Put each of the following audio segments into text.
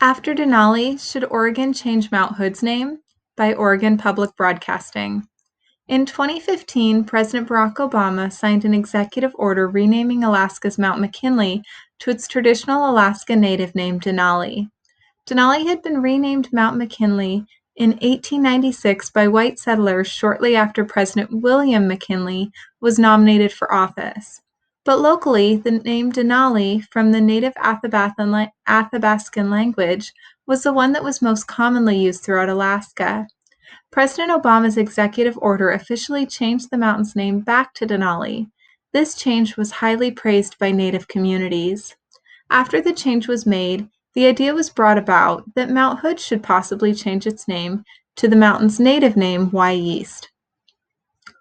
After Denali, should Oregon change Mount Hood's name? By Oregon Public Broadcasting. In 2015, President Barack Obama signed an executive order renaming Alaska's Mount McKinley to its traditional Alaska Native name Denali. Denali had been renamed Mount McKinley in 1896 by white settlers shortly after President William McKinley was nominated for office. But locally, the name Denali, from the native Athabascan language, was the one that was most commonly used throughout Alaska. President Obama's executive order officially changed the mountain's name back to Denali. This change was highly praised by Native communities. After the change was made, the idea was brought about that Mount Hood should possibly change its name to the mountain's native name, Wyeast.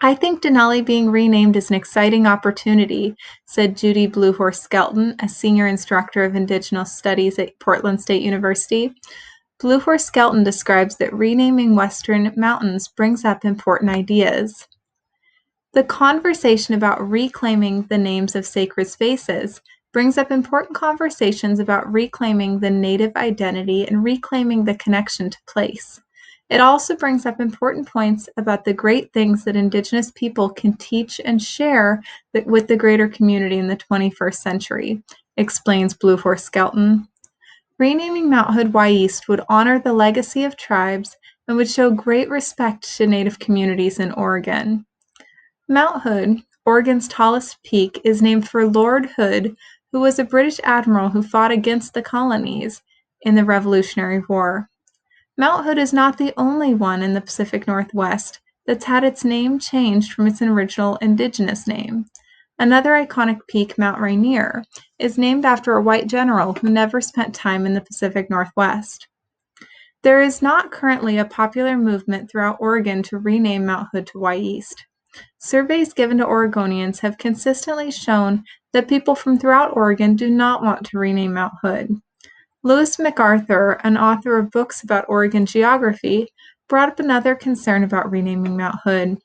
"I think Denali being renamed is an exciting opportunity," said Judy Bluehorse Skelton, a senior instructor of Indigenous Studies at Portland State University. Bluehorse Skelton describes that renaming Western mountains brings up important ideas. The conversation about reclaiming the names of sacred spaces brings up important conversations about reclaiming the Native identity and reclaiming the connection to place. It also brings up important points about the great things that Indigenous people can teach and share with the greater community in the 21st century, explains Bluehorse Skelton. Renaming Mount Hood Wyeast would honor the legacy of tribes and would show great respect to Native communities in Oregon. Mount Hood, Oregon's tallest peak, is named for Lord Hood, who was a British admiral who fought against the colonies in the Revolutionary War. Mount Hood is not the only one in the Pacific Northwest that's had its name changed from its original indigenous name. Another iconic peak, Mount Rainier, is named after a white general who never spent time in the Pacific Northwest. There is not currently a popular movement throughout Oregon to rename Mount Hood to Wyeast. Surveys given to Oregonians have consistently shown that people from throughout Oregon do not want to rename Mount Hood. Lewis MacArthur, an author of books about Oregon geography, brought up another concern about renaming Mount Hood.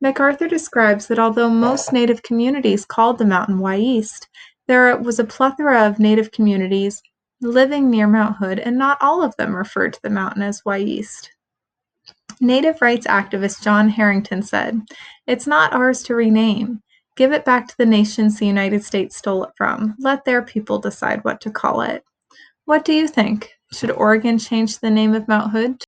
MacArthur describes that although most Native communities called the mountain Wyeast, there was a plethora of Native communities living near Mount Hood, and not all of them referred to the mountain as Wyeast. Native rights activist John Harrington said, "It's not ours to rename. Give it back to the nations the United States stole it from. Let their people decide what to call it." What do you think? Should Oregon change the name of Mount Hood